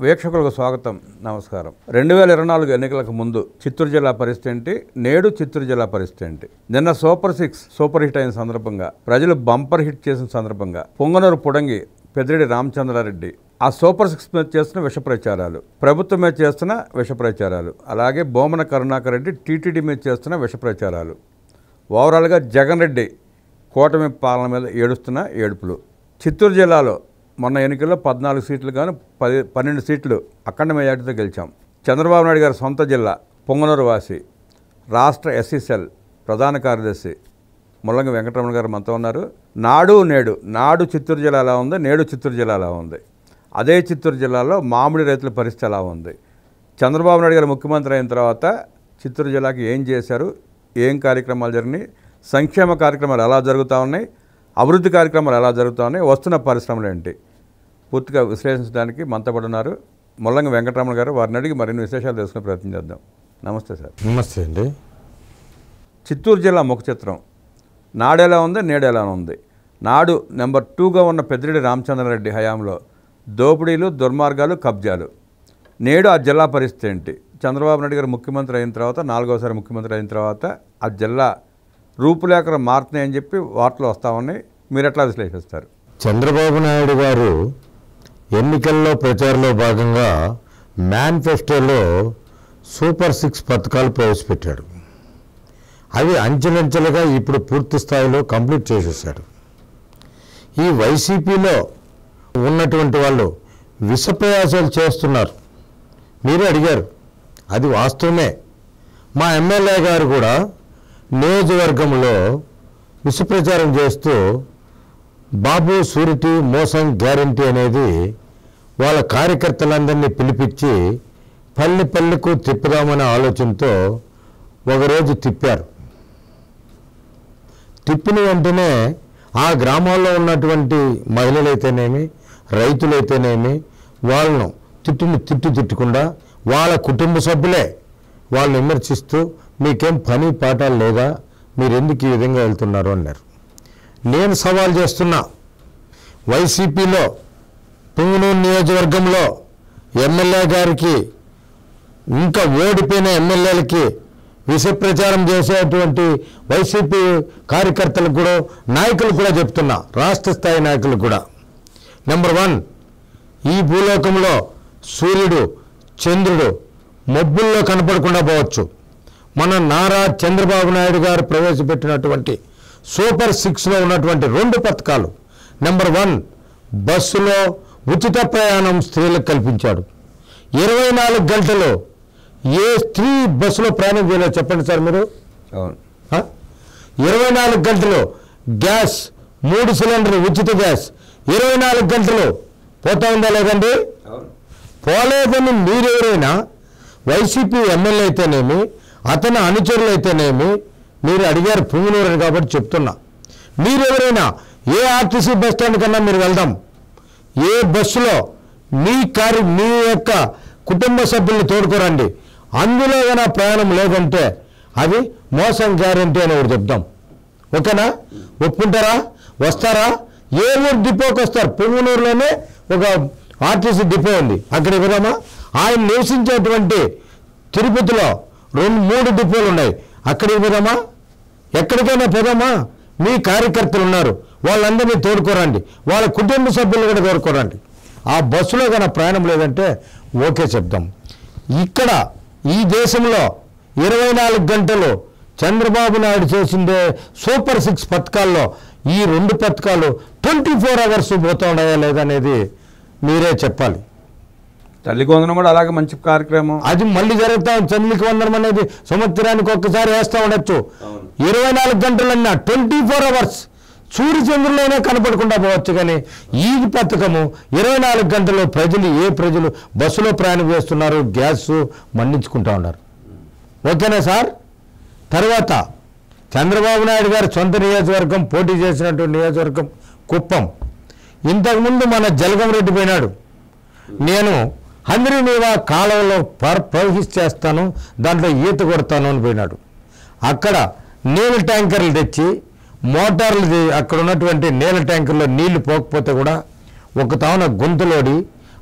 వీక్షకులకు స్వాగతం, నమస్కారం. 2024 ఎన్నికలకు ముందు చిత్తూరు జిల్లా పరిస్థితి ఏంటి, నేడు చిత్తూరు జిల్లా పరిస్థితి ఏంటి? నిన్న సూపర్ హిట్ అయిన సందర్భంగా, ప్రజలు బంపర్ హిట్ చేసిన సందర్భంగా పొంగనూరు పుడంగి పెద్దిరెడ్డి రామచంద్రారెడ్డి ఆ సూపర్ 6 మీద చేస్తున్న విష ప్రచారాలు, ప్రభుత్వం మీద చేస్తున్న విష ప్రచారాలు, అలాగే బోమన కరుణాకర్ రెడ్డి టీటీడీ మీద చేస్తున్న విష ప్రచారాలు, ఓవరాల్గా జగన్ రెడ్డి కూటమి పాలన మీద ఏడుస్తున్న ఏడుపులు. చిత్తూరు జిల్లాలో మొన్న ఎన్నికల్లో 14 సీట్లు గాను 12 సీట్లు అఖండ మెజార్టీతో గెలిచాం. చంద్రబాబు నాయుడు గారి సొంత జిల్లా పొంగనూరు వాసి, రాష్ట్ర ఎస్సీసెల్ ప్రధాన కార్యదర్శి ముల్లంగి వెంకటరమణ గారు మనతో ఉన్నారు. నాడు చిత్తూరు జిల్లా ఎలా ఉంది, నేడు చిత్తూరు జిల్లా ఎలా ఉంది, అదే చిత్తూరు జిల్లాలో మామిడి రైతుల పరిస్థితి ఎలా ఉంది, చంద్రబాబు నాయుడు గారు ముఖ్యమంత్రి అయిన తర్వాత చిత్తూరు జిల్లాకి ఏం చేశారు, ఏం కార్యక్రమాలు జరిగినాయి, సంక్షేమ కార్యక్రమాలు ఎలా జరుగుతూ ఉన్నాయి, అభివృద్ధి కార్యక్రమాలు ఎలా జరుగుతూ ఉన్నాయి, వస్తున్న పరిశ్రమలు ఏంటి, పూర్తిగా విశ్లేషించడానికి మనతో ఉన్నారు ముల్లంగి వెంకటరమణ గారు. వారిని అడిగి మరిన్ని విశేషాలు తెలుసుకునే ప్రయత్నం చేద్దాం. నమస్తే సార్. నమస్తే అండి. చిత్తూరు జిల్లా ముఖ చిత్రం నాడు ఎలా ఉంది, నేడు ఎలా ఉంది? నాడు నెంబర్ 2గా ఉన్న పెద్దిరెడ్డి రామచంద్రారెడ్డి హయాంలో దోపిడీలు, దుర్మార్గాలు, కబ్జాలు. నేడు ఆ జిల్లా పరిస్థితి ఏంటి? చంద్రబాబు నాయుడు గారు ముఖ్యమంత్రి అయిన తర్వాత, 4వసారి ముఖ్యమంత్రి అయిన తర్వాత ఆ జిల్లా రూపురేఖలు మారుతున్నాయని చెప్పి వార్తలు వస్తూ ఉన్నాయి. మీరు ఎట్లా విశ్లేషిస్తారు? చంద్రబాబు నాయుడు గారు ఎన్నికల్లో ప్రచారంలో భాగంగా మేనిఫెస్టోలో సూపర్ 6 పథకాలు ప్రవేశపెట్టాడు. అవి అంచెలంచెలుగా ఇప్పుడు పూర్తి స్థాయిలో కంప్లీట్ చేసేసాడు. ఈ వైసీపీలో ఉన్నటువంటి వాళ్ళు విషప్రయాసాలు చేస్తున్నారు. మీరు అడిగారు, అది వాస్తవమే. మా ఎమ్మెల్యే గారు కూడా నియోజకవర్గంలో విషప్రచారం చేస్తూ బాబు షూరిటీ మోసం గ్యారంటీ అనేది వాళ్ళ కార్యకర్తలందరినీ పిలిపించి పల్లెకు తిప్పుదామనే ఆలోచనతో ఒకరోజు తిప్పారు. తిప్పిన వెంటనే ఆ గ్రామాల్లో ఉన్నటువంటి మహిళలైతేనేమి, రైతులైతేనేమి వాళ్ళను తిట్టకుండా వాళ్ళ కుటుంబ సభ్యులే వాళ్ళని విమర్శిస్తూ మీకేం పని పాఠాలు లేదా, మీరు ఎందుకు ఈ విధంగా వెళ్తున్నారు అన్నారు. నేను సవాల్ చేస్తున్నా, వైసీపీలో పొంగనూరు నియోజకవర్గంలో ఎమ్మెల్యే గారికి, ఇంకా ఓడిపోయిన ఎమ్మెల్యేలకి విషప్రచారం చేసేటువంటి వైసీపీ కార్యకర్తలకు కూడా, నాయకులు కూడా చెప్తున్నా, రాష్ట్ర స్థాయి నాయకులు కూడా, నెంబర్ 1, ఈ భూలోకంలో సూర్యుడు చంద్రుడు మబ్బుల్లో కనపడకుండా పోవచ్చు. మన నారా చంద్రబాబు నాయుడు గారు ప్రవేశపెట్టినటువంటి సూపర్ 6లో ఉన్నటువంటి 2 పథకాలు, నెంబర్ 1 బస్సులో ఉచిత ప్రయాణం స్త్రీలకు కల్పించాడు. 24 గంటలు ఏ స్త్రీ బస్సులో ప్రయాణం చేయలేదు చెప్పండి సార్ మీరు? 24 గంటలు గ్యాస్, 3 సిలిండర్లు ఉచిత గ్యాస్ 24 గంటలు పోతా ఉందా లేదండి? పోలేదని మీరెవరైనా వైసీపీ ఎమ్మెల్యే అయితేనేమి, అతని అనుచరులు అయితేనేమి, మీరు అడిగారు పొంగనూరు కాబట్టి చెప్తున్నా, మీరెవరైనా ఏ ఆర్టీసీ బస్ స్టాండ్ కన్నా మీరు వెళ్దాం, ఏ బస్సులో మీ యొక్క కుటుంబ సభ్యుల్ని తోడుకోరండి, అందులో ఏమైనా ప్రయాణం లేదంటే అది మోసం గ్యారంటీ అని ఒకటి చెప్దాం. ఓకేనా? ఒప్పుకుంటారా? వస్తారా? ఏ ఊరు డిపోకి వస్తారు? పొంగనూరులోనే ఒక ఆర్టీసీ డిపో ఉంది, అక్కడికి పోదామా? ఆయన నివసించేటువంటి తిరుపతిలో 2-3 డిపోలు ఉన్నాయి, అక్కడికి పోదామా? ఎక్కడికైనా పోదామా? మీ కార్యకర్తలు ఉన్నారు, వాళ్ళందరినీ తోడుకోరండి, వాళ్ళ కుటుంబ సభ్యులు కూడా తోడుకోరండి. ఆ బస్సులో కానీ ప్రయాణం లేదంటే ఓకే చెప్దాం. ఇక్కడ ఈ దేశంలో 24 గంటలు చంద్రబాబు నాయుడు చేసిందే సూపర్ 6 పథకాల్లో ఈ 2 పథకాలు 24 అవర్స్ పోతూ ఉన్నాయా లేదనేది మీరే చెప్పాలి. తల్లికి వందనం కూడా అలాగే మంచి కార్యక్రమం, అది మళ్ళీ జరుగుతా. తల్లికి వందనం అనేది సంవత్సరానికి ఒక్కసారి వేస్తూ ఉండొచ్చు. 24 గంటలన్నా 24 అవర్స్ సూర్య చంద్రులైనా కనపడకుండా పోవచ్చు. కానీ ఈ పథకము 24 గంటలు ప్రజలు బస్సులో ప్రయాణం చేస్తున్నారు, గ్యాస్ మన్నించుకుంటా ఉన్నారు. ఓకేనా సార్? తర్వాత చంద్రబాబు నాయుడు గారు సొంత నియోజకవర్గం, పోటీ చేసినటువంటి నియోజకవర్గం కుప్పం. ఇంతకుముందు మన జలగం రెడ్డి పోయినాడు, నేను హంద్రీనీవా కాలువలో ప్రవహిస్తేస్తాను, దాంట్లో ఈత కొడతాను అని పోయినాడు. అక్కడ నీళ్ళ ట్యాంకర్లు తెచ్చి మోటార్లు, అక్కడ ఉన్నటువంటి నీళ్ళ ట్యాంకర్లో నీళ్లు పోకపోతే కూడా ఒక తావున గొంతులోడి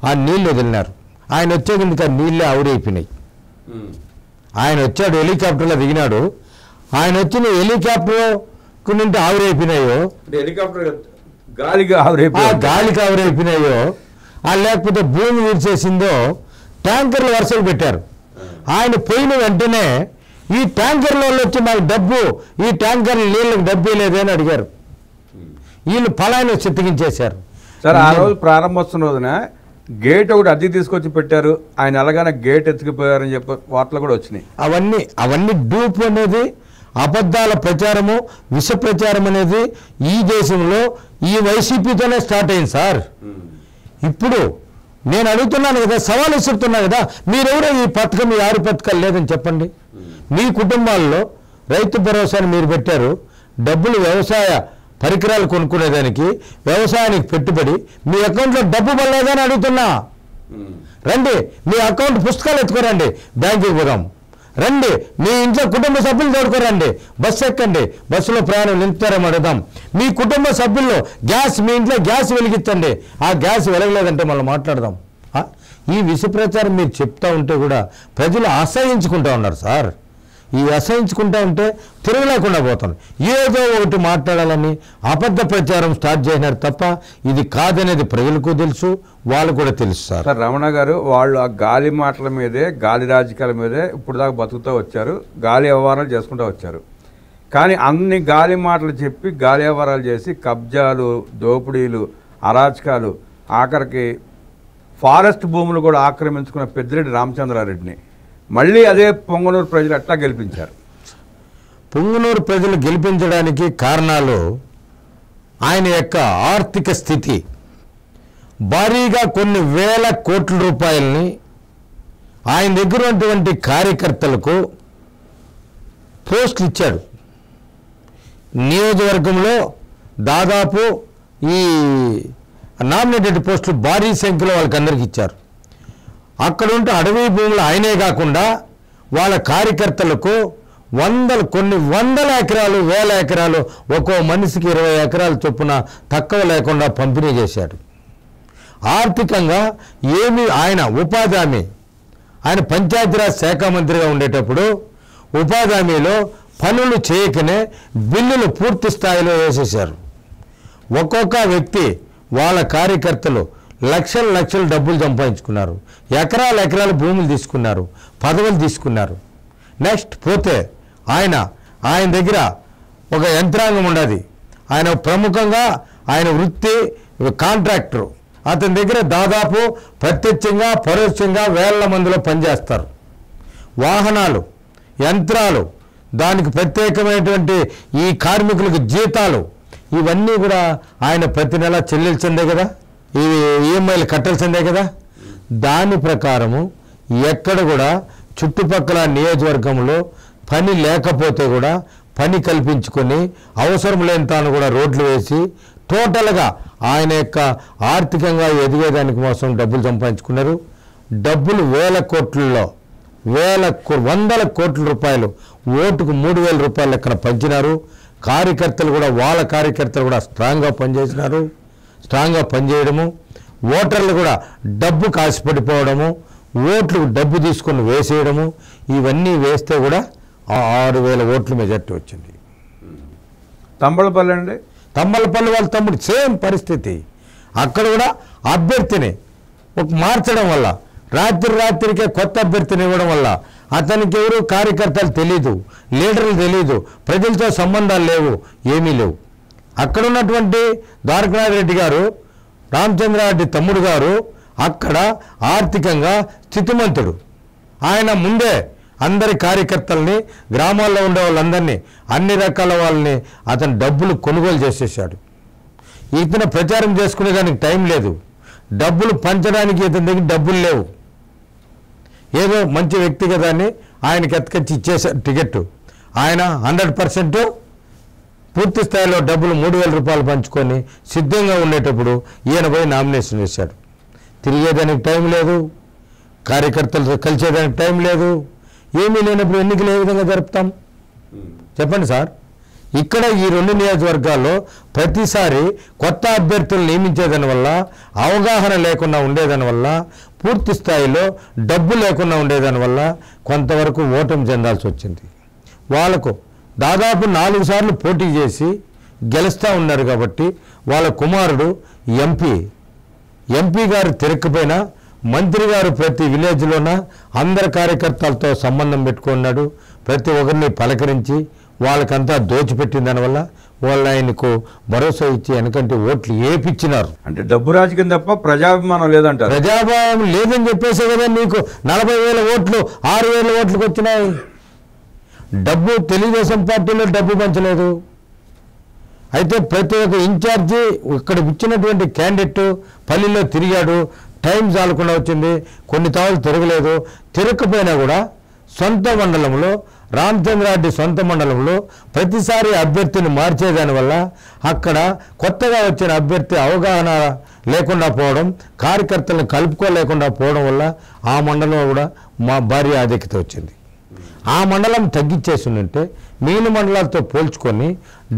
ఆ నీళ్లు వదిలినారు. ఆయన వచ్చే కిందకి నీళ్ళే ఆవిరైపోయినాయి. ఆయన వచ్చాడు, హెలికాప్టర్లో దిగినాడు, ఆయన వచ్చిన హెలికాప్టర్ నుండి ఆవిరైపోయినాయో, గాలికి ఆవిరైపోయినాయో, లేకపోతే భూమి విడిచేసిందో ట్యాంకర్లు వరుసలు పెట్టారు. ఆయన పోయిన వెంటనే ఈ ట్యాంకర్ల వాళ్ళు వచ్చి మాకు డబ్బు, ఈ ట్యాంకర్లు నీళ్ళకి డబ్బే లేదని అడిగారు. వీళ్ళు ఫలాన్ని చిత్తగించేశారు. సార్ ఆ రోజు ప్రారంభోత్సవం రోజున గేట్ ఒకటి అద్దె తీసుకొచ్చి పెట్టారు, ఆయన ఎలాగైనా గేట్ ఎత్తుకుపోయారని చెప్పి వార్తలు కూడా వచ్చినాయి. అవన్నీ డూప్ అనేది, అబద్ధాల ప్రచారము, విష ప్రచారం అనేది ఈ దేశంలో ఈ వైసీపీతోనే స్టార్ట్ అయింది సార్. ఇప్పుడు నేను అడుగుతున్నాను కదా, సవాల్ విసురుతున్నా కదా, మీరెవరో ఈ పథకం, ఈ 6 పథకాలు లేదని చెప్పండి. మీ కుటుంబాల్లో రైతు భరోసాని మీరు పెట్టారు, డబ్బులు వ్యవసాయ పరికరాలు కొనుక్కునేదానికి, వ్యవసాయానికి పెట్టుబడి, మీ అకౌంట్లో డబ్బు పడలేదని అడుగుతున్నా. రండి, మీ అకౌంట్ పుస్తకాలు ఎత్తుకోరండి, బ్యాంకుకి పోదాం. రండి, మీ ఇంట్లో కుటుంబ సభ్యులు తోడుకోరండి, బస్సు ఎక్కండి, బస్సులో ప్రయాణం నిలుపుతారేమో అడుగుదాం. మీ కుటుంబ సభ్యుల్లో గ్యాస్, మీ ఇంట్లో గ్యాస్ వెలిగించండి, ఆ గ్యాస్ వెలగలేదంటే మనం మాట్లాడదాం. ఈ విష ప్రచారం మీరు చెప్తా ఉంటే కూడా ప్రజలు అసహించుకుంటూ ఉన్నారు సార్. ఈ అసహించుకుంటూ ఉంటే తిరగలేకుండా పోతాను. ఏదో ఒకటి మాట్లాడాలని అబద్ధ ప్రచారం స్టార్ట్ చేసినారు తప్ప ఇది కాదనేది ప్రజలకు తెలుసు, వాళ్ళు కూడా తెలుసు సార్. సార్ రమణ గారు, వాళ్ళు ఆ గాలి మాటల మీదే, గాలి రాజకీయాల మీదే ఇప్పుడు దాకా బతుకుతూ వచ్చారు, గాలి వ్యవహారాలు చేసుకుంటూ వచ్చారు. కానీ అన్ని గాలి మాటలు చెప్పి గాలి వ్యవహారాలు చేసి కబ్జాలు, దోపిడీలు, అరాచకాలు, ఆఖరికి ఫారెస్ట్ భూములు కూడా ఆక్రమించుకున్న పెద్దిరెడ్డి రామచంద్రారెడ్డిని మళ్ళీ అదే పొంగనూరు ప్రజలు ఎట్లా గెలిపించారు? పొంగనూరు ప్రజలు గెలిపించడానికి కారణాలు ఆయన యొక్క ఆర్థిక స్థితి. భారీగా కొన్ని వేల కోట్ల రూపాయలని ఆయన దగ్గర ఉన్నటువంటి కార్యకర్తలకు పోస్టులు ఇచ్చాడు. నియోజకవర్గంలో దాదాపు ఈ నామినేటెడ్ పోస్టులు భారీ సంఖ్యలో వాళ్ళకి అందరికి ఇచ్చారు. అక్కడ ఉంటే అడవి భూములు ఆయనే కాకుండా వాళ్ళ కార్యకర్తలకు కొన్ని వందల ఎకరాలు, వేల ఎకరాలు, ఒక్కో మనిషికి 20 ఎకరాల చొప్పున తక్కువ లేకుండా పంపిణీ చేశాడు. ఆర్థికంగా ఆయన ఉపాధి హామీ, ఆయన పంచాయతీరాజ్ శాఖ మంత్రిగా ఉండేటప్పుడు ఉపాధి హామీలో పనులు చేయకనే బిల్లులు పూర్తి స్థాయిలో వేసేశారు. ఒక్కొక్క వ్యక్తి, వాళ్ళ కార్యకర్తలు లక్షలు డబ్బులు సంపాదించుకున్నారు, ఎకరాలు భూములు తీసుకున్నారు, పదవులు తీసుకున్నారు. నెక్స్ట్ పోతే ఆయన దగ్గర ఒక యంత్రాంగం ఉండదు. ఆయన ప్రముఖంగా ఆయన వృత్తి కాంట్రాక్టరు. అతని దగ్గర దాదాపు ప్రత్యక్షంగా పరోక్షంగా వేల మందిలో పనిచేస్తారు. వాహనాలు, యంత్రాలు, దానికి ప్రత్యేకమైనటువంటి ఈ కార్మికులకు జీతాలు, ఇవన్నీ కూడా ఆయన ప్రతి నెల చెల్లించిందే కదా, ఈ ఈఎంఐలు కట్టాల్సిందే కదా. దాని ప్రకారము ఎక్కడ కూడా చుట్టుపక్కల నియోజకవర్గంలో పని లేకపోతే కూడా పని కల్పించుకొని అవసరం లేని తాను కూడా రోడ్లు వేసి టోటల్గా ఆయన యొక్క ఆర్థికంగా ఎదిగేదానికి కోసం డబ్బులు సంపాదించుకున్నారు. డబ్బులు వందల కోట్ల రూపాయలు ఓటుకు 3,000 రూపాయలు లెక్కన పంచినారు. వాళ్ళ కార్యకర్తలు కూడా స్ట్రాంగ్గా పనిచేసినారు. స్ట్రాంగ్గా పనిచేయడము, ఓటర్లు కూడా డబ్బు కాసిపడిపోవడము, ఓట్లు డబ్బు తీసుకొని వేసేయడము, ఇవన్నీ వేస్తే కూడా 6,000 ఓట్ల మెజార్టీ వచ్చింది. తంబలపల్లి అండి, తంబలపల్లి వాళ్ళ తమ్ముడు సేమ్ పరిస్థితి. అక్కడ కూడా అభ్యర్థిని మార్చడం వల్ల, రాత్రికే కొత్త అభ్యర్థిని ఇవ్వడం వల్ల అతనికి ఎవరు కార్యకర్తలు తెలీదు, లీడర్లు తెలీదు, ప్రజలతో సంబంధాలు లేవు, ఏమీ లేవు. అక్కడ ఉన్నటువంటి ద్వారకానాథ్ రెడ్డి గారు, రామచంద్రారెడ్డి తమ్ముడు గారు అక్కడ ఆర్థికంగా స్థితిమంతుడు. ఆయన ముందే అందరి కార్యకర్తల్ని, గ్రామాల్లో ఉండే వాళ్ళందరినీ, అన్ని రకాల వాళ్ళని అతను డబ్బులు కొనుగోలు చేసేసాడు. ఇతను ప్రచారం చేసుకునేదానికి టైం లేదు, డబ్బులు పంచడానికి ఇతని దగ్గర డబ్బులు లేవు. ఏదో మంచి వ్యక్తి కదా అని ఆయనకి ఎత్తుకొచ్చి ఇచ్చేసాడు టికెట్. ఆయన 100% పూర్తి స్థాయిలో డబ్బులు 3,000 రూపాయలు పంచుకొని సిద్ధంగా ఉండేటప్పుడు ఈయన పోయి నామినేషన్ వేశాడు. తిరిగేదానికి టైం లేదు, కార్యకర్తలతో కలిసేదానికి టైం లేదు, ఏమీ లేనప్పుడు ఎన్నికలు ఏ విధంగా జరుపుతాం చెప్పండి సార్. ఇక్కడ ఈ 2 నియోజకవర్గాల్లో ప్రతిసారి కొత్త అభ్యర్థులు నియమించేదాని వల్ల, అవగాహన లేకుండా ఉండేదాని వల్ల పూర్తి స్థాయిలో డబ్బు లేకుండా ఉండేదానివల్ల కొంతవరకు ఓటమి చెందాల్సి వచ్చింది. వాళ్ళకు దాదాపు 4 సార్లు పోటీ చేసి గెలుస్తూ ఉన్నారు కాబట్టి వాళ్ళ కుమారుడు ఎంపీ గారు తిరగకపోయినా మంత్రి గారు ప్రతి విలేజ్లోన అందరి కార్యకర్తలతో సంబంధం పెట్టుకున్నాడు. ప్రతి ఒక్కరిని పలకరించి వాళ్ళకంతా దోచిపెట్టిన దానివల్ల వాళ్ళు ఆయనకు భరోసా ఇచ్చి వెనకంటే ఓట్లు ఏపిచ్చినారు. అంటే డబ్బు రాజకీయం తప్ప ప్రజాభిమానం లేదంటారు. ప్రజాభిమానం లేదని చెప్పేసే కదా నీకు 40,000 ఓట్లు 6,000 ఓట్లకు వచ్చినాయి. డబ్బు తెలుగుదేశం పార్టీలో డబ్బు పంచలేదు. అయితే ప్రతి ఒక్క ఇన్ఛార్జి ఇక్కడ ఇచ్చినటువంటి క్యాండిడేట్ పల్లెల్లో తిరిగాడు, టైం చాలకుండా వచ్చింది, కొన్ని తావులు తిరగలేదు. తిరగకపోయినా కూడా సొంత మండలంలో రామచంద్రారెడ్డి సొంత మండలంలో ప్రతిసారి అభ్యర్థిని మార్చేదానివల్ల అక్కడ కొత్తగా వచ్చిన అభ్యర్థి అవగాహన లేకుండా పోవడం, కార్యకర్తలను కలుపుకోలేకుండా పోవడం వల్ల ఆ మండలంలో కూడా మా భారీ ఆధిక్యత వచ్చింది. ఆ మండలం తగ్గించేసి ఉంటే మిగిలిన మండలాలతో పోల్చుకొని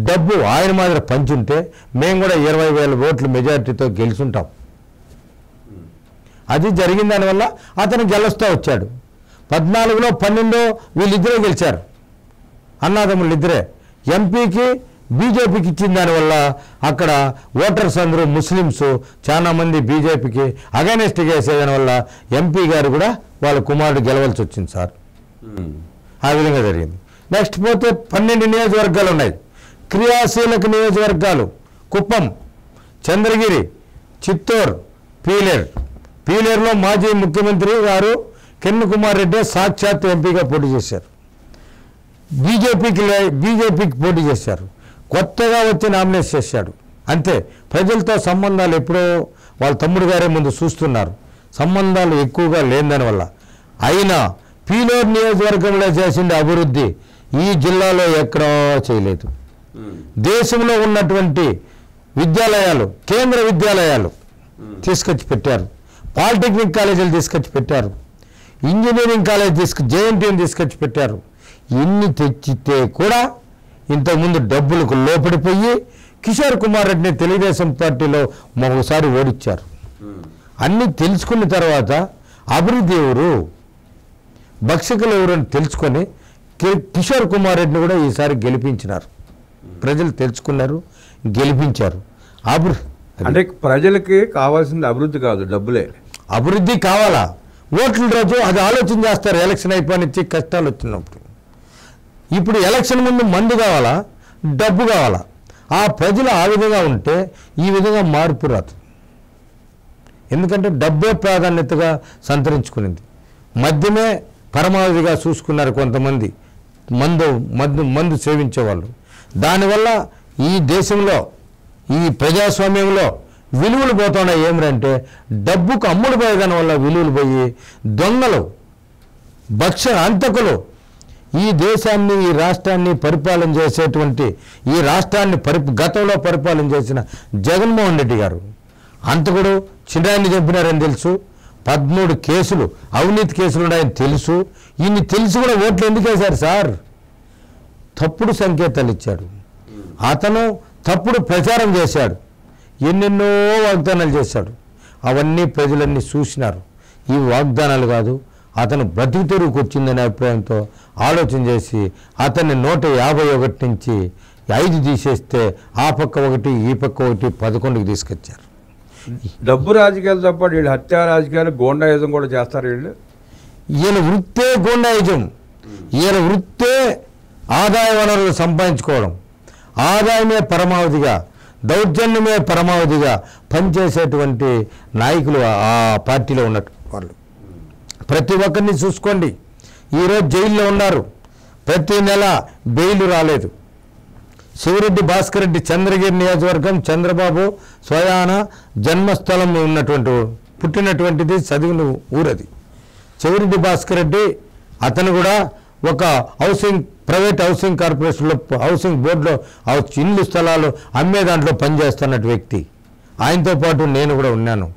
డబ్బు ఆయన మాదిరి పంచుంటే మేము కూడా 20,000 ఓట్ల మెజారిటీతో గెలుచుంటాం. అది జరిగిన దానివల్ల అతను గెలుస్తూ వచ్చాడు. 14లో 12 వీళ్ళిద్దరే గెలిచారు, అన్నాదమ్ములు ఇద్దరే. ఎంపీకి బీజేపీకి ఇచ్చిన దానివల్ల అక్కడ ఓటర్స్ అందరూ ముస్లిమ్స్ చాలామంది బీజేపీకి అగైనెస్ట్గా వేసేదానివల్ల ఎంపీ గారు కూడా వాళ్ళ కుమారుడు గెలవాల్సి వచ్చింది సార్. ఆ విధంగా జరిగింది. నెక్స్ట్ పోతే 12 నియోజకవర్గాలు ఉన్నాయి. క్రియాశీలక నియోజకవర్గాలు కుప్పం, చంద్రగిరి, చిత్తూరు, పీలేరులో మాజీ ముఖ్యమంత్రి గారు కిరణ్ కుమార్ రెడ్డి సాక్షాత్ ఎంపీగా పోటీ చేశారు. బీజేపీకి పోటీ చేశారు. కొత్తగా వచ్చి నామినేట్ చేశాడు. అంతే, ప్రజలతో సంబంధాలు ఎప్పుడో వాళ్ళ తమ్ముడు గారే ముందు చూస్తున్నారు. సంబంధాలు ఎక్కువగా లేని వల్ల. అయినా పీలేరు నియోజకవర్గంలో చేసిన అభివృద్ధి ఈ జిల్లాలో ఎక్కడో చేయలేదు. దేశంలో ఉన్నటువంటి విద్యాలయాలు, కేంద్ర విద్యాలయాలు తీసుకొచ్చి పెట్టారు. పాలిటెక్నిక్ కాలేజీలు తీసుకొచ్చి పెట్టారు. ఇంజనీరింగ్ కాలేజ్ జేఎన్టీని తీసుకొచ్చి పెట్టారు. ఇన్ని తెచ్చితే కూడా ఇంతకుముందు డబ్బులకు లోపడిపోయి కిషోర్ కుమార్ రెడ్డిని తెలుగుదేశం పార్టీలో ఒకసారి ఓడించారు. అన్నీ తెలుసుకున్న తర్వాత అభివృద్ధి ఎవరు, భక్షకులు ఎవరు అని తెలుసుకొని కిషోర్ కుమార్ రెడ్డిని కూడా ఈసారి గెలిపించినారు. ప్రజలు తెలుసుకున్నారు, గెలిపించారు. అంటే ప్రజలకి కావాల్సింది అభివృద్ధి కాదు, డబ్బులే. అభివృద్ధి కావాలా? ఓట్ల రోజు అది ఆలోచన చేస్తారు. ఎలక్షన్ అయిపోయినచ్చి కష్టాలు వచ్చినప్పుడు. ఇప్పుడు ఎలక్షన్ ముందు మందు కావాలా, డబ్బు కావాలా? ఆ ప్రజలు ఆ విధంగా ఉంటే ఈ విధంగా మార్పు రాదు. ఎందుకంటే డబ్బే ప్రాధాన్యతగా సంతరించుకునింది. మద్యమే పరమావధిగా చూసుకున్నారు కొంతమంది మందు సేవించేవాళ్ళు. దానివల్ల ఈ దేశంలో ఈ ప్రజాస్వామ్యంలో విలువలు పోతున్నాయి. ఏమిటంటే డబ్బుకు అమ్ముడు పోయేదాని వల్ల విలువలు పోయి దొంగలు, అంతకులు ఈ దేశాన్ని, ఈ రాష్ట్రాన్ని పరిపాలన చేసేటువంటి, ఈ రాష్ట్రాన్ని గతంలో పరిపాలన చేసిన జగన్మోహన్ రెడ్డి గారు అంతకుడు చిన్నాన్ని చంపినారని తెలుసు. 13 కేసులు, అవినీతి కేసులు ఉన్నాయని తెలుసు. ఇన్ని తెలిసి కూడా ఓట్లు ఎందుకు వేశారు సార్? తప్పుడు సంకేతాలు ఇచ్చాడు. అతను తప్పుడు ప్రచారం చేశాడు. ఎన్నెన్నో వాగ్దానాలు చేశాడు. అవన్నీ ప్రజలన్నీ చూసినారు. ఇవి వాగ్దానాలు కాదు, అతను బ్రతుకు తెరువుకు వచ్చిందనే అభిప్రాయంతో ఆలోచన చేసి అతన్ని 151 నుంచి 5 తీసేస్తే ఆ పక్క 1, ఈ పక్క 1, 11కి తీసుకొచ్చారు. డబ్బు రాజకీయాలతో పాటు వీళ్ళు హత్యా రాజకీయాలు, గోండాయుధం కూడా చేస్తారు. ఈయన వృత్తే గోండాయుధం. ఈయన వృత్తే ఆదాయ వనరులు సంపాదించుకోవడం. ఆదాయమే పరమావధిగా, దౌర్జన్యమే పరమావధిగా పనిచేసేటువంటి నాయకులు ఆ పార్టీలో ఉన్నట్టు వాళ్ళు. ప్రతి ఒక్కరిని చూసుకోండి. ఈరోజు జైల్లో ఉన్నారు. ప్రతి నెల బెయిల్ రాలేదు. శివరెడ్డి భాస్కర్ రెడ్డి చంద్రగిరి నియోజకవర్గం, చంద్రబాబు స్వయాన జన్మస్థలం ఉన్నటువంటి పుట్టినటువంటిది, చదివిన ఊరది. శివరెడ్డి భాస్కర్ రెడ్డి అతను కూడా ఒక ప్రైవేట్ హౌసింగ్ కార్పొరేషన్లో, హౌసింగ్ బోర్డులో ఇల్లు స్థలాలు అమ్మే దాంట్లో పనిచేస్తున్నట్టు వ్యక్తి. ఆయనతో పాటు నేను కూడా ఉన్నాను.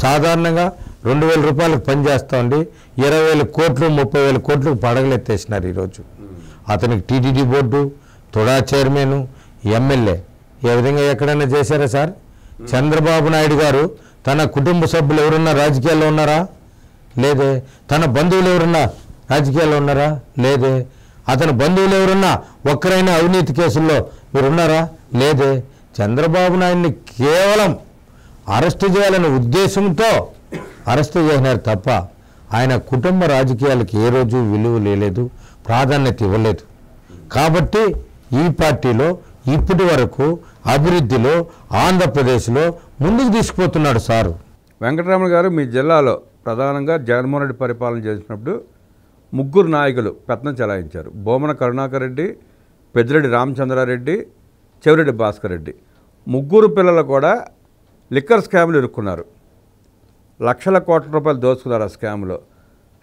సాధారణంగా 2,000 రూపాయలకు పనిచేస్తూ ఉండి 20,000 కోట్లు 30,000 కోట్లకు పడగలెత్తేసినారు ఈరోజు. అతనికి టీటీడీ బోర్డు, తొడా చైర్మన్, ఎమ్మెల్యే ఏ విధంగా ఎక్కడైనా చేశారా సార్? చంద్రబాబు నాయుడు గారు తన కుటుంబ సభ్యులు ఎవరున్నా రాజకీయాల్లో ఉన్నారా? లేదే. తన బంధువులు ఎవరన్నా రాజకీయాల్లో ఉన్నారా? లేదే. అతని బంధువులు ఎవరన్నా ఒక్కరైనా అవినీతి కేసుల్లో మీరున్నారా? లేదే. చంద్రబాబు నాయుడిని కేవలం అరెస్టు చేయాలనే ఉద్దేశంతో అరెస్టు చేసినారు తప్ప ఆయన కుటుంబ రాజకీయాలకు ఏ రోజు విలువ లేదు, ప్రాధాన్యత ఇవ్వలేదు. కాబట్టి ఈ పార్టీలో ఇప్పటి వరకు అభివృద్ధిలో ఆంధ్రప్రదేశ్లో ముందుకు తీసుకుపోతున్నాడు సారు. వెంకటరమణ గారు, మీ జిల్లాలో ప్రధానంగా జగన్మోహన్ రెడ్డి పరిపాలన చేసినప్పుడు ముగ్గురు నాయకులు పెత్తనం చెలాయించారు. బోమన కరుణాకర్ రెడ్డి, పెద్దిరెడ్డి రామచంద్రారెడ్డి, చెవిరెడ్డి భాస్కర్ రెడ్డి. ముగ్గురు పిల్లలు కూడా లిక్కర్ స్కామ్లు ఇరుక్కున్నారు. లక్షల కోట్ల రూపాయలు దోచుకున్నారు. ఆ స్కామ్లో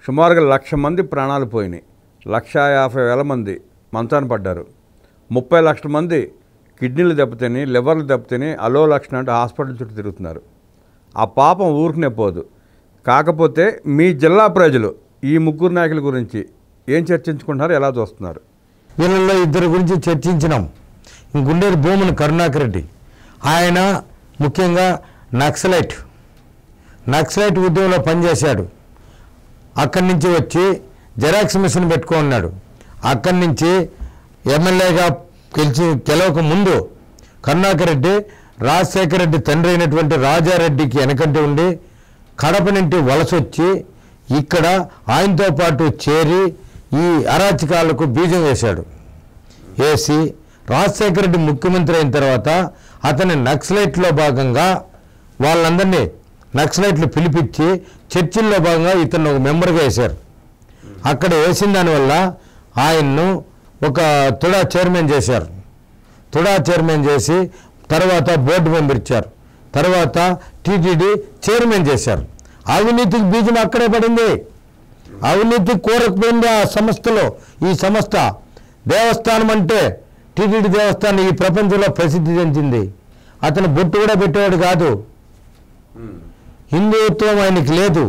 సుమారుగా 1,00,000 మంది ప్రాణాలు పోయినాయి. 1,50,000 మంది మంచాన పడ్డారు. 30 లక్షల మంది కిడ్నీలు దెబ్బతిని, లివర్లు దెబ్బతిని అలో లక్షణ అంటే హాస్పిటల్ చుట్టూ తిరుగుతున్నారు. ఆ పాపం ఊరికనే పోదు. కాకపోతే మీ జిల్లా ప్రజలు ఈ ముగ్గురు నాయకుల గురించి ఏం చర్చించుకుంటున్నారు, ఎలా చూస్తున్నారు? వీళ్ళల్లో ఇద్దరు గురించి చర్చించినాం. ఇంకుండేది బోమన కరుణాకర్ రెడ్డి. ఆయన ముఖ్యంగా నక్సలైట్ ఉద్యమంలో పనిచేశాడు. అక్కడి నుంచి వచ్చి జెరాక్స్ మిషన్ పెట్టుకున్నాడు. అక్కడి నుంచి ఎమ్మెల్యేగా గెలవక ముందు కరుణాకర్ రెడ్డి రాజశేఖర రెడ్డి తండ్రి అయినటువంటి రాజారెడ్డికి వెనకంటి ఉండి కడప నుండి వలసొచ్చి ఇక్కడ ఆయనతో పాటు చేరి ఈ అరాచకాలకు బీజం వేసి రాజశేఖర రెడ్డి ముఖ్యమంత్రి అయిన తర్వాత అతని నక్సలైట్లో భాగంగా వాళ్ళందరినీ నక్సలైట్లు పిలిపించి చర్చిల్లో భాగంగా ఇతను ఒక మెంబర్గా వేశారు. అక్కడ వేసిన దానివల్ల ఆయన్ను ఒక తుడా చైర్మన్ చేశారు. తుడా చైర్మన్ చేసి తర్వాత బోర్డు మెంబర్ ఇచ్చారు. తర్వాత టీటీడీ చైర్మన్ చేశారు. అవినీతికి బీజం అక్కడే పడింది. అవినీతికి కోరకపోయింది ఆ సంస్థలో. ఈ సంస్థ దేవస్థానం అంటే టీటీడీ దేవస్థానం ఈ ప్రపంచంలో ప్రసిద్ధి చెందింది. అతను బొట్టు కూడా పెట్టేవాడు కాదు. హిందుత్వం ఆయనకి లేదు.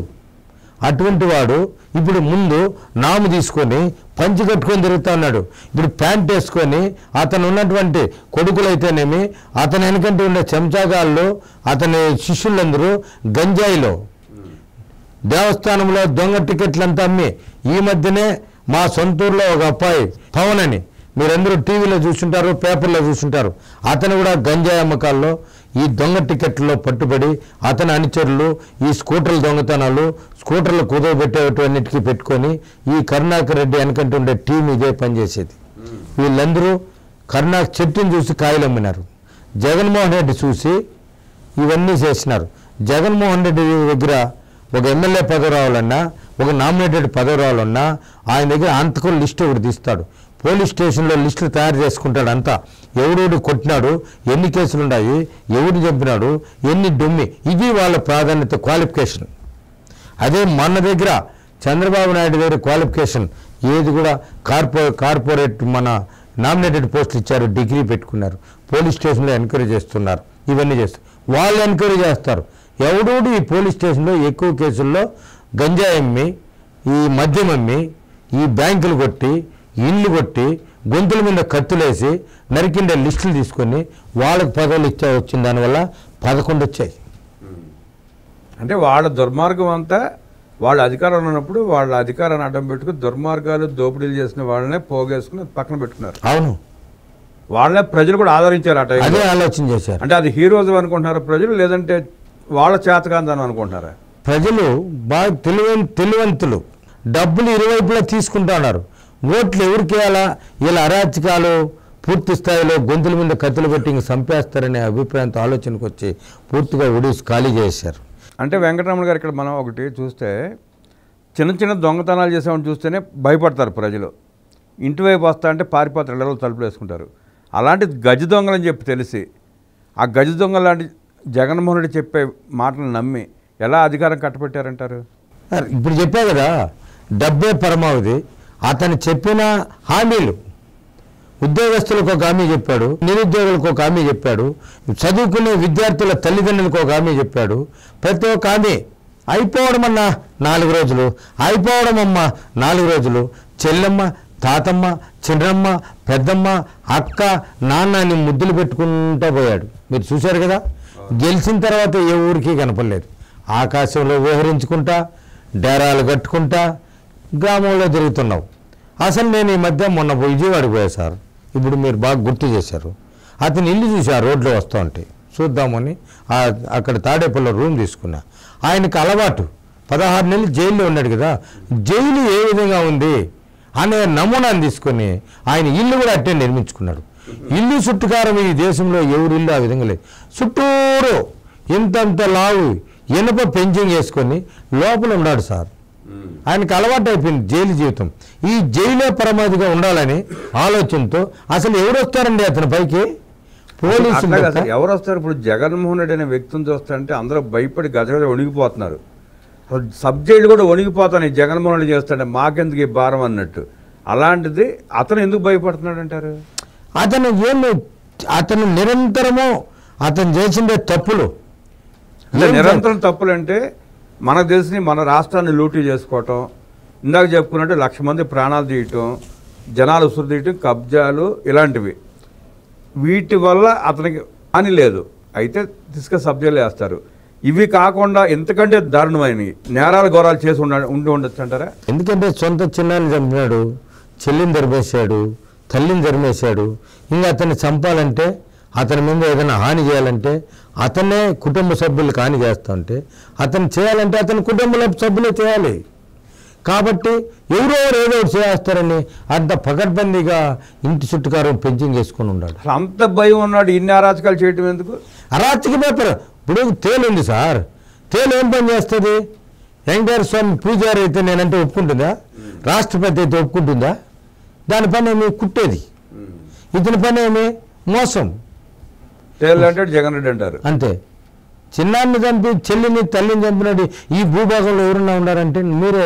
అటువంటి వాడు ఇప్పుడు ముందు నాము తీసుకొని పంచి కట్టుకొని తిరుగుతా ఉన్నాడు. ఇప్పుడు ప్యాంట్ వేసుకొని అతను ఉన్నటువంటి కొడుకులైతేనేమి, అతని వెనకంటే ఉండే చెంచాగాళ్ళు, అతని శిష్యులందరూ గంజాయిలో దేవస్థానంలో దొంగ టికెట్లంతా అమ్మి, ఈ మధ్యనే మా సొంతూరులో ఒక అబ్బాయి పవన్ అని మీరందరూ టీవీలో చూస్తుంటారు, పేపర్లో చూస్తుంటారు. అతను కూడా గంజాయి అమ్మకాల్లో ఈ దొంగ టికెట్లలో పట్టుబడి అతని అనుచరులు ఈ స్కూటర్ల దొంగతనాలు, స్కూటర్లు కుదవబెట్టేటన్నిటికీ పెట్టుకొని ఈ కరుణాకర్ రెడ్డి వెనకంటే ఉండే టీం ఇదే పనిచేసేది. వీళ్ళందరూ చెట్టుని చూసి కాయలు అమ్మినారు. జగన్మోహన్ రెడ్డి చూసి ఇవన్నీ చేసినారు. జగన్మోహన్ రెడ్డి దగ్గర ఒక ఎమ్మెల్యే పదవి రావాలన్నా, ఒక నామినేటెడ్ పదవి రావాలన్నా ఆయన దగ్గర అంతకుల లిస్టు ఒకటి తీస్తాడు. పోలీస్ స్టేషన్లో లిస్టులు తయారు చేసుకుంటాడు. అంతా ఎవడు కొట్టినాడు, ఎన్ని కేసులు ఉన్నాయి, ఎవడు చంపినాడు, ఎన్ని డొమ్మి, ఇది వాళ్ళ ప్రాధాన్యత క్వాలిఫికేషన్. అదే మన దగ్గర చంద్రబాబు నాయుడు దగ్గర క్వాలిఫికేషన్ ఏది కూడా కార్పొరేట్ మన నామినేటెడ్ పోస్టులు ఇచ్చారు, డిగ్రీ పెట్టుకున్నారు, పోలీస్ స్టేషన్లో ఎంక్వైరీ చేస్తున్నారు, ఇవన్నీ చేస్తారు. వాళ్ళు ఎంక్వైరీ చేస్తారు. ఎవడోడు ఈ పోలీస్ స్టేషన్లో ఎక్కువ కేసుల్లో గంజాయి అమ్మి, ఈ మద్యం అమ్మి, ఈ బ్యాంకులు కొట్టి, ఇళ్ళు కొట్టి, గొంతుల మీద కత్తులేసి నరికిండే లిస్టులు తీసుకొని వాళ్ళకు పదవులు వచ్చిన దానివల్ల 11 వచ్చాయి. అంటే వాళ్ళ దుర్మార్గం అంతా వాళ్ళ అధికారంలో ఉన్నప్పుడు వాళ్ళ అధికారాన్ని అడ్డం పెట్టుకుని దుర్మార్గాలు దోపిడీలు చేసిన వాళ్ళనే పోగేసుకుని పక్కన పెట్టుకున్నారు. అవును, వాళ్ళే ప్రజలు కూడా ఆదరించారు. ఆ టైం అదే ఆలోచన చేశారు. అంటే అది హీరోజం అనుకుంటున్నారు ప్రజలు, లేదంటే వాళ్ళ చేతకాందని అనుకుంటున్నారా? ప్రజలు బాగా తెలివంతులు, డబ్బులు ఇరువైపులా తీసుకుంటున్నారు. ఓట్లు ఎవరికి వేయాలా? వీళ్ళ అరాచకాలు పూర్తి స్థాయిలో గొంతుల మీద కత్తులు పెట్టి ఇంక చంపేస్తారనే అభిప్రాయంతో ఆలోచనకు వచ్చి పూర్తిగా ఒడిసి ఖాళీ చేశారు. అంటే వెంకటరమణ గారు, ఇక్కడ మనం ఒకటి చూస్తే చిన్న చిన్న దొంగతనాలు చేసామని చూస్తేనే భయపడతారు ప్రజలు. ఇంటి వైపు వస్తా అంటే పారిపోతారు, ఇళ్ళలో తలుపులు వేసుకుంటారు. అలాంటి గజ దొంగలని చెప్పి తెలిసి ఆ గజ దొంగ లాంటి జగన్మోహన్ రెడ్డి చెప్పే మాటలు నమ్మి ఎలా అధికారం కట్టబెట్టారంటారు? ఇప్పుడు చెప్పా కదా, డబ్బే పరమావధి. అతను చెప్పిన హామీలు, ఉద్యోగస్తులకు ఒక హామీ చెప్పాడు, నిరుద్యోగులకు ఒక హామీ చెప్పాడు, చదువుకునే విద్యార్థుల తల్లిదండ్రులకు ఒక హామీ చెప్పాడు. ప్రతి ఒక్క హామీ అయిపోవడం అన్న 4 రోజులు, అయిపోవడం అమ్మ 4 రోజులు. చెల్లెమ్మ, తాతమ్మ, చిన్నమ్మ, పెద్దమ్మ, అక్క, నాన్న అని ముద్దులు పెట్టుకుంటూ పోయాడు. మీరు చూశారు కదా. గెలిచిన తర్వాత ఏ ఊరికి కనపడలేదు. ఆకాశంలో విహరించుకుంటా, డేరాలు కట్టుకుంటా గ్రామంలో తిరుగుతున్నావు. అసలు నేను ఈ మధ్య మొన్న విజయవాడకు పోయా సార్, ఇప్పుడు మీరు బాగా గుర్తు చేశారు. అతని ఇల్లు చూసి ఆ రోడ్లో వస్తూ ఉంటే చూద్దామని అక్కడ తాడేపల్లిలో రూమ్ తీసుకున్నా. ఆయనకు అలవాటు 16 నెలలు జైల్లో ఉన్నాడు కదా, జైలు ఏ విధంగా ఉంది అనే నమూనాను తీసుకొని ఆయన ఇల్లు కూడా అట్టే నిర్మించుకున్నాడు. ఇల్లు చుట్టుకారం ఈ దేశంలో ఎవరి ఇల్లు ఆ విధంగా లేదు. చుట్టూరు ఇంతంత లావు ఇనుప పెంచింగ్ వేసుకొని లోపల ఉన్నాడు సార్. ఆయనకు అలవాటు అయిపోయింది జైలు జీవితం. ఈ జైలే పరమాధిగా ఉండాలని ఆలోచనతో అసలు ఎవరు వస్తారండి అతని పైకి? పోలీసులు ఎవరు వస్తారు? ఇప్పుడు జగన్మోహన్ రెడ్డి అనే వ్యక్తిని చూస్తారంటే అందరూ భయపడి గజగజ వణిగిపోతున్నారు. సబ్జెక్టులు కూడా వణిగిపోతాను, జగన్మోహన్ రెడ్డి చేస్తాడే మాకెందుకు ఈ భారం అన్నట్టు. అలాంటిది అతను ఎందుకు భయపడుతున్నాడు అంటారు? అతను నిరంతరము అతను చేసిందే తప్పులు. నిరంతరం తప్పులు అంటే మనకు తెలిసి మన రాష్ట్రాన్ని లూటీ చేసుకోవటం, ఇందాక చెప్పుకున్నట్టు 1,00,000 మంది ప్రాణాలు తీయటం, జనాలు ఉసురు తీయటం, కబ్జాలు, ఇలాంటివి. వీటి వల్ల అతనికి హాని లేదు, అయితే తీసుక సబ్జెక్టులు వేస్తారు. ఇవి కాకుండా ఎంతకంటే దారుణమైనవి నేరాలు ఘోరాలు చేసి ఉండి ఉండొచ్చు అంటారా? ఎందుకంటే సొంత చిన్నాన్ని చంపినాడు, చెల్లిని ధర్మేశాడు, తల్లిని ధర్మేశాడు. ఇంకా అతన్ని చంపాలంటే, అతని మీద ఏదైనా హాని చేయాలంటే అతనే కుటుంబ సభ్యులకు హాని చేస్తూ ఉంటే అతను చేయాలంటే అతని కుటుంబ సభ్యులే చేయాలి. కాబట్టి ఎవరెవరు ఏదో చేస్తారని అంత పకడ్బందీగా ఇంటి చుట్టుకారం పెంచింగ్ చేసుకుని ఉన్నాడు. అంత భయం ఉన్నాడు, ఇన్ని అరాచకాలు చేయటం ఎందుకు? అరాచక పేపర్. ఇప్పుడు తేలు ఉంది సార్, తేలు ఏం పని చేస్తుంది? వెంకటేశ్వర స్వామి పూజారి అయితే నేనంటే ఒప్పుకుంటుందా? రాష్ట్రపతి అయితే ఒప్పుకుంటుందా? దాని పని ఏమి కుట్టేది, ఇతని పని ఏమి మోసం. తేలు అంటే జగన్ రెడ్డి అంటారు అంతే. చిన్నాన్ని చంపి చెల్లిని తల్లిని చంపినట్టు ఈ భూభాగంలో ఎవరున్నా ఉన్నారంటే మీరే.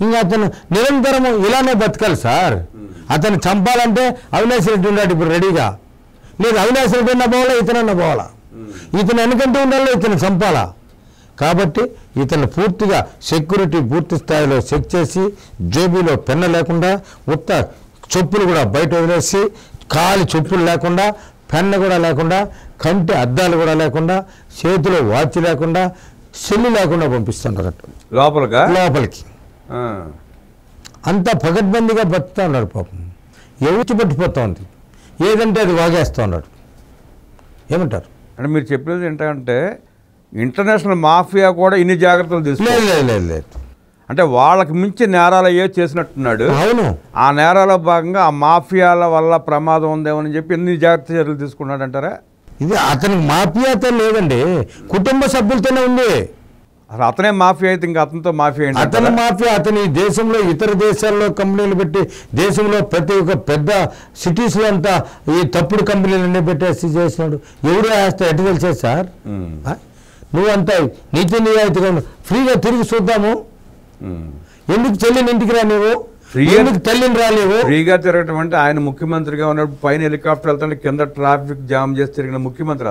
ఇంకా అతను నిరంతరము ఇలానే బతకాలి సార్. అతను చంపాలంటే అవినాష్ రెడ్డి ఉన్నాడు ఇప్పుడు రెడీగా. లేదు అవినాష్ రెడ్డి అన్న పోవాలా, ఇతనన్నా పోవాలా. ఇతను వెనకంటే ఉండాలో ఇతను చంపాలా. కాబట్టి ఇతను పూర్తిగా సెక్యూరిటీ పూర్తి స్థాయిలో చెక్ చేసి జేబీలో పెన్న లేకుండా ఉత్త చెప్పులు కూడా బయట వదిలేసి, కాలి చెప్పులు లేకుండా, పెన్న కూడా లేకుండా, కంటి అద్దాలు కూడా లేకుండా, చేతిలో వాచ్ లేకుండా, సెల్లు లేకుండా పంపిస్తున్నారు లోపలికి. అంత పగడ్బందీగా బతుకుతా ఉన్నారు పాపం. ఎవరికి పట్టిపోతా ఉంది, ఏదంటే అది వాగేస్తూ ఉన్నాడు. ఏమంటారు అంటే మీరు చెప్పేది ఏంటంటే ఇంటర్నేషనల్ మాఫియా కూడా ఇన్ని జాగ్రత్తలు తీసుకోలేదు. లేదు, అంటే వాళ్ళకి మించి నేరాలు అయ్యే చేసినట్టున్నాడు. అవును, ఆ నేరాల భాగంగా ఆ మాఫియాల వల్ల ప్రమాదం ఉందేమని చెప్పి ఎన్ని జాగ్రత్త చర్యలు తీసుకున్నాడు అంటారా? ఇది అతనికి మాఫియాతో లేదండి, కుటుంబ సభ్యులతోనే ఉంది. అసలు అతనే మాఫియా అయితే ఇంకా అతనితో మాఫియా ఏంటి? అతని మాఫియా అతని దేశంలో ఇతర దేశాల్లో కంపెనీలు పెట్టి, దేశంలో ప్రతి ఒక్క పెద్ద సిటీస్లో అంతా ఈ తప్పుడు కంపెనీలన్నీ పెట్టేసి చేసినాడు. ఎవరు వేస్తే ఎటు తెలిసేది సార్? నువ్వంతా నీతి నిజాయితీగా ఫ్రీగా తిరిగి చూద్దాము. ఎందుకు చెల్లిని ఇంటికి రా, నువ్వు ఎందుకు తల్లిని రాలేవు? ఫ్రీగా తిరగటం అంటే ఆయన ముఖ్యమంత్రిగా ఉన్నప్పుడు పైన హెలికాప్టర్ వెళ్తుంటే కింద ట్రాఫిక్ జామ్ చేసి తిరిగిన ముఖ్యమంత్రి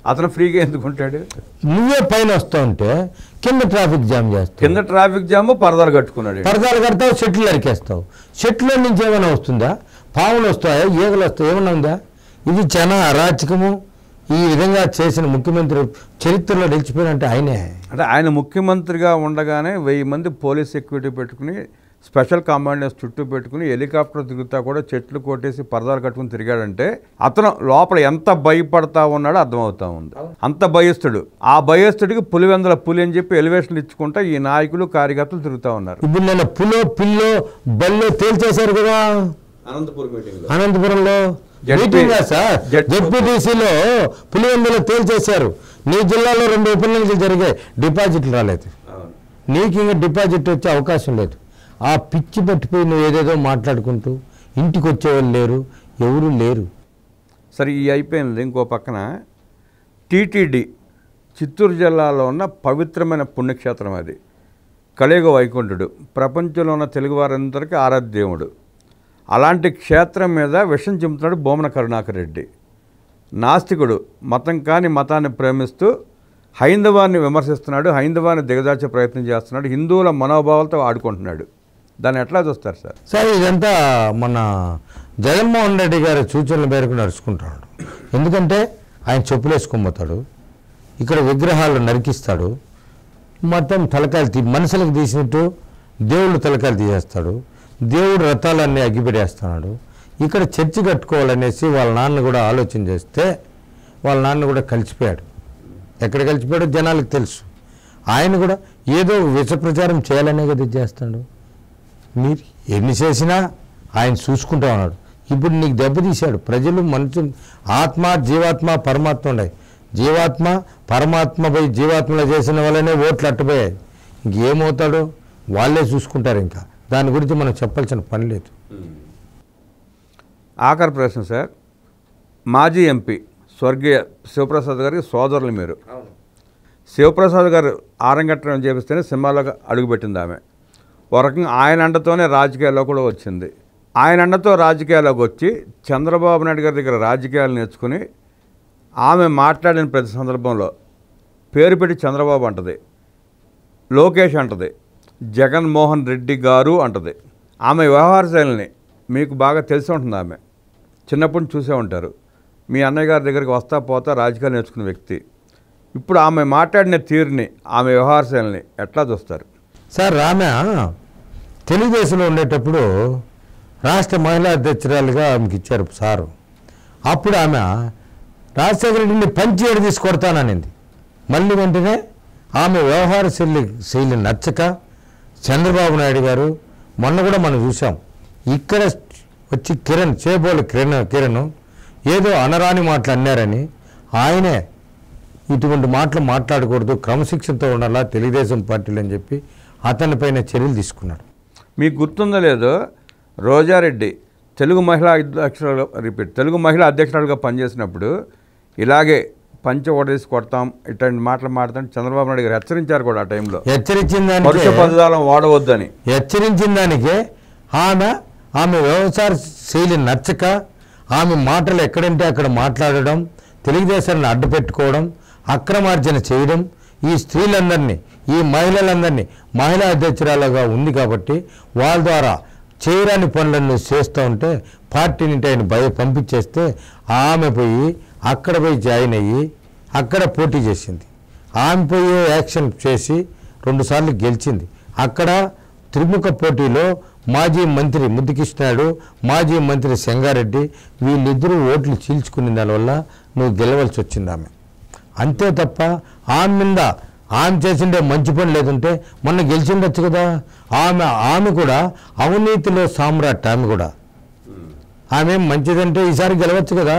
అతను ఫ్రీగా ఎందుకు ఉంటాడు? నువ్వే పైన వస్తా ఉంటే కింద ట్రాఫిక్ జామ్ చేస్తావు. కింద ట్రాఫిక్ జామ్ పరదాలు కట్టుకున్నాడు. పరదాలు కడతావు, చెట్లు అరికేస్తావు. చెట్ల నుంచి ఏమైనా వస్తుందా? పాములు వస్తాయా, ఈగలు వస్తాయి, ఏమన్నా ఉందా? ఇది చాలా అరాచకము. ఈ విధంగా చేసిన ముఖ్యమంత్రి చరిత్రలో నిలిచిపోయినంటే ఆయనే. అంటే ఆయన ముఖ్యమంత్రిగా ఉండగానే 1000 మంది పోలీస్ సెక్యూరిటీ పెట్టుకుని, స్పెషల్ కమాండర్స్ చుట్టూ పెట్టుకుని, హెలికాప్టర్ తిరుగుతా కూడా చెట్లు కొట్టేసి పరదాలు కట్టుకుని తిరిగాడంటే అతను లోపల ఎంత భయపడతా ఉన్నాడో అర్థమవుతా ఉంది. అంత భయస్తుడు. ఆ భయస్తుడికి పులివెందుల పులి అని చెప్పి ఎలివేషన్లు ఇచ్చుకుంటా ఈ నాయకులు కార్యకర్తలు తిరుగుతూ ఉన్నారు. ఇప్పుడు నేను పిల్లో బల్లో తేల్చేశారు కదా అనంతపురంలో సార్. జెడ్పీటీసీలో పులివెందులో తేల్చేశారు. నీ జిల్లాలో 2 ఉప ఎన్నికలు జరిగాయి, డిపాజిట్లు రాలేదు. నీకు ఇంకా డిపాజిట్ వచ్చే అవకాశం లేదు. ఆ పిచ్చి పట్టిపోయి నువ్వు ఏదేదో మాట్లాడుకుంటూ ఇంటికి వచ్చేవాళ్ళు లేరు, ఎవరు లేరు. సరే, ఈ అయిపోయింది. ఇంకో పక్కన టీటీడీ చిత్తూరు జిల్లాలో ఉన్న పవిత్రమైన పుణ్యక్షేత్రం అది. కలియుగ వైకుంఠుడు, ప్రపంచంలో ఉన్న తెలుగువారందరికీ ఆరాధ్య దేవుడు. అలాంటి క్షేత్రం మీద విషం చెబుతున్నాడు బోమన కరుణాకర్ రెడ్డి. నాస్తికుడు, మతం కాని మతాన్ని ప్రేమిస్తూ హైందవాన్ని విమర్శిస్తున్నాడు, హైందవాన్ని దిగజార్చే ప్రయత్నం చేస్తున్నాడు, హిందువుల మనోభావాలతో ఆడుకుంటున్నాడు. దాన్ని ఎట్లా చూస్తారు సార్? సార్, ఇదంతా మన జగన్మోహన్ రెడ్డి గారి సూచనల మేరకు నడుచుకుంటున్నాడు. ఎందుకంటే ఆయన చెప్పులు వేసుకొని పోతాడు, ఇక్కడ విగ్రహాలు నరికిస్తాడు. మొత్తం తలకాయలు మనుషులకు తీసినట్టు దేవుళ్ళు తలకాయలు తీసేస్తాడు, దేవుడు రథాలన్నీ అగ్గిపెట్టేస్తున్నాడు. ఇక్కడ చర్చి కట్టుకోవాలనేసి వాళ్ళ నాన్న కూడా ఆలోచన చేస్తే వాళ్ళ నాన్న కూడా కలిసిపోయాడు. ఎక్కడ కలిసిపోయాడో జనాలకు తెలుసు. ఆయన కూడా ఏదో విష ప్రచారం చేయాలనే కదా చేస్తాడు. మీరు ఎన్ని చేసినా ఆయన చూసుకుంటా ఉన్నాడు. ఇప్పుడు నీకు దెబ్బతీశాడు. ప్రజలు మనుషు ఆత్మ, జీవాత్మ, పరమాత్మ ఉన్నాయి. జీవాత్మ పరమాత్మ పోయి జీవాత్మలో చేసిన వాళ్ళనే ఓట్లు అట్టుపోయాయి. ఇంకేమవుతాడో వాళ్ళే చూసుకుంటారు. ఇంకా దాని గురించి మనం చెప్పాల్సిన పని లేదు. ఆఖరి ప్రశ్న సార్, మాజీ ఎంపీ స్వర్గీయ శివప్రసాద్ గారికి సోదరులు మీరు. శివప్రసాద్ గారు ఆరంగట్టడం చేపిస్తేనే సినిమాలోకి అడుగుపెట్టింది ఆమె. ఒక రకంగా ఆయన అండతోనే రాజకీయాల్లో కూడా వచ్చింది. ఆయన అండతో రాజకీయాల్లోకి వచ్చి చంద్రబాబు నాయుడు గారి దగ్గర రాజకీయాలు నేర్చుకుని ఆమె మాట్లాడిన ప్రతి సందర్భంలో పేరు పెట్టి చంద్రబాబు అంటది, లోకేష్ అంటది, జగన్మోహన్ రెడ్డి గారు అంటది. ఆమె వ్యవహార శైలిని మీకు బాగా తెలిసి ఉంటుంది. ఆమె చిన్నప్పటి నుంచి చూసే ఉంటారు. మీ అన్నయ్య గారి దగ్గరికి వస్తా పోతా రాజకీయాలు నేర్చుకున్న వ్యక్తి. ఇప్పుడు ఆమె మాట్లాడిన తీరుని, ఆమె వ్యవహార శైలిని ఎట్లా చూస్తారు సార్? ఆమె తెలుగుదేశంలో ఉండేటప్పుడు రాష్ట్ర మహిళా అధ్యక్షురాలుగా ఆమెకి ఇచ్చారు సారు. అప్పుడు ఆమె రాజశేఖర రెడ్డిని పంచి ఏడు తీసుకొడతాననింది. మళ్ళీ వెంటనే ఆమె వ్యవహార శైలి నచ్చక చంద్రబాబు నాయుడు గారు మొన్న కూడా మనం చూసాం, ఇక్కడ వచ్చి చేబోలు కిరణ్ ఏదో అనరాని మాటలు అన్నారని ఆయనే ఇటువంటి మాటలు మాట్లాడకూడదు, క్రమశిక్షణతో ఉండాలా తెలుగుదేశం పార్టీలు అని చెప్పి అతనిపైన చర్యలు తీసుకున్నాడు. మీకు గుర్తుందో లేదో, రోజారెడ్డి తెలుగు మహిళా అధ్యక్షురాలుగా పనిచేసినప్పుడు ఇలాగే పంచ ఓడేసి కొడతాం ఇట్లాంటి మాటలు మాడతాం చంద్రబాబు నాయుడు గారు హెచ్చరించారు కూడా. ఆ టైంలో హెచ్చరించిన పదజాలం వాడవద్దని హెచ్చరించిన దానికే ఆమె వ్యవసాయ శైలి నచ్చక ఆమె మాటలు ఎక్కడంటే అక్కడ మాట్లాడడం, తెలుగుదేశాన్ని అడ్డుపెట్టుకోవడం, అక్రమార్జన చేయడం, ఈ స్త్రీలందరినీ, ఈ మహిళలందరినీ మహిళా అధ్యక్షురాలుగా ఉంది కాబట్టి వాళ్ళ ద్వారా చేయరాని పనులను చేస్తూ ఉంటే పార్టీ నుండి ఆయన పంపించేస్తే ఆమె పోయి అక్కడ పోయి జాయిన్ అయ్యి అక్కడ పోటీ చేసింది. ఆమె పోయి యాక్షన్ చేసి 2 సార్లు గెలిచింది. అక్కడ త్రిముఖ పోటీలో మాజీ మంత్రి ముద్దుకృష్ణాడు, మాజీ మంత్రి సంగారెడ్డి వీళ్ళిద్దరూ ఓట్లు చీల్చుకునే దానివల్ల నువ్వు గెలవలసి వచ్చింది ఆమె. అంతే తప్ప ఆమె చేసిండే మంచి పని లేదంటే మొన్న గెలిచిండొచ్చు కదా. ఆమె కూడా అవినీతిలో సామ్రాట్. ఆమె మంచిదంటే ఈసారి గెలవచ్చు కదా.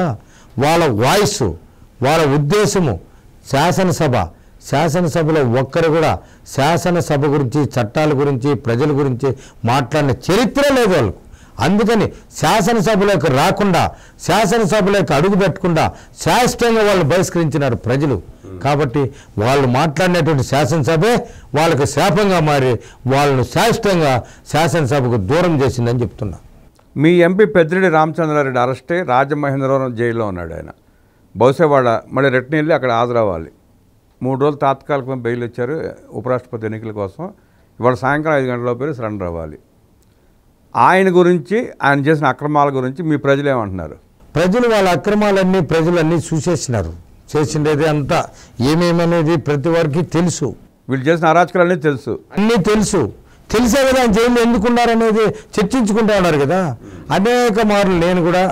వాళ్ళ వాయిస్, వాళ్ళ ఉద్దేశము శాసనసభలో ఒక్కరు కూడా శాసనసభ గురించి, చట్టాల గురించి, ప్రజల గురించి మాట్లాడిన చరిత్ర లేదు వాళ్ళకు. అందుకని శాసనసభలోకి రాకుండా, శాసనసభలోకి అడుగు పెట్టకుండా శాశ్వతంగా వాళ్ళు బహిష్కరించినారు ప్రజలు. కాబట్టి వాళ్ళు మాట్లాడినటువంటి శాసనసభే వాళ్ళకు శాపంగా మారి వాళ్ళను శాశ్వతంగా శాసనసభకు దూరం చేసిందని చెప్తున్నా. మీ ఎంపీ పెద్దిరెడ్డి రామచంద్రారెడ్డి అరెస్టే రాజమహేంద్రవరం జైల్లో ఉన్నాడు ఆయన. బహుశా మళ్ళీ రిటర్న్ వెళ్ళి అక్కడ హాజరవ్వాలి. 3 రోజులు తాత్కాలికంగా బెయిల్ ఇచ్చారు ఉపరాష్ట్రపతి ఎన్నికల కోసం. ఇవాళ సాయంకాలం 5 గంటలలోపు సరెండర్ అవ్వాలి. ఆయన గురించి, ఆయన చేసిన అక్రమాల గురించి మీ ప్రజలు ఏమంటున్నారు? ప్రజలు వాళ్ళ అక్రమాలన్నీ ప్రజలన్నీ చూసేసినారు. చేసిండేది అంతా ఏమేమనేది ప్రతి వారికి తెలుసు. వీళ్ళు చేసిన అరాచకాలన్నీ తెలుసు, అన్నీ తెలిసే కదా ఆయన జైలు ఎందుకున్నారనేది చర్చించుకుంటూ ఉన్నారు కదా. అనేక మార్లు నేను కూడా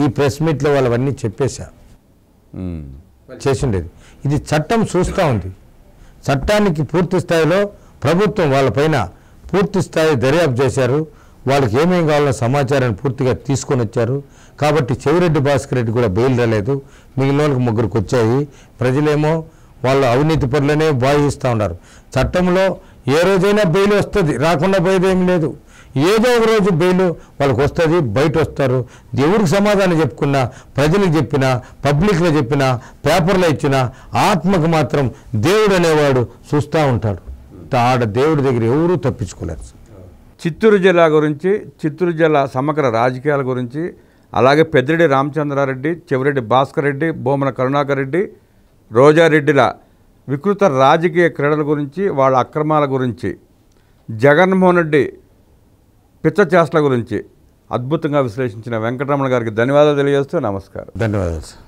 ఈ ప్రెస్ మీట్లో వాళ్ళవన్నీ చెప్పేశా చేసిండేది. ఇది చట్టం చూస్తూ ఉంది. చట్టానికి పూర్తి స్థాయిలో ప్రభుత్వం వాళ్ళపైన పూర్తి స్థాయి దర్యాప్తు చేశారు. వాళ్ళకి ఏమేమి కావాలో సమాచారాన్ని పూర్తిగా తీసుకొని వచ్చారు. కాబట్టి చెవిరెడ్డి భాస్కర్ రెడ్డి కూడా బెయిల్ రాలేదు, మిగిలిన వాళ్ళకి 3 వచ్చాయి. ప్రజలేమో వాళ్ళు అవినీతి పనులనే భావిస్తూ ఉన్నారు. చట్టంలో ఏ రోజైనా బెయిల్ వస్తుంది, రాకుండా పోయేదేమీ లేదు. ఏదో ఒక రోజు బెయిల్ వాళ్ళకి వస్తుంది, బయట వస్తారు. దేవుడికి సమాధానం చెప్పుకున్నా, ప్రజలకు చెప్పినా, పబ్లిక్లో చెప్పినా, పేపర్లో ఇచ్చినా ఆత్మకు మాత్రం దేవుడు అనేవాడు చూస్తూ ఉంటాడు. ఆడ దేవుడి దగ్గర ఎవరూ తప్పించుకోలేరు. చిత్తూరు జిల్లా గురించి, చిత్తూరు జిల్లా సమగ్ర రాజకీయాల గురించి, అలాగే పెద్దిరెడ్డి రామచంద్రారెడ్డి, చెవిరెడ్డి భాస్కర్ రెడ్డి, భూమన కరుణాకర్ రెడ్డి, రోజారెడ్డిల వికృత రాజకీయ క్రీడల గురించి, వాళ్ళ అక్రమాల గురించి, జగన్మోహన్ రెడ్డి పిచ్చ చేష్టల గురించి అద్భుతంగా విశ్లేషించిన వెంకటరమణ గారికి ధన్యవాదాలు తెలియజేస్తూ నమస్కారం. ధన్యవాదాలు సార్.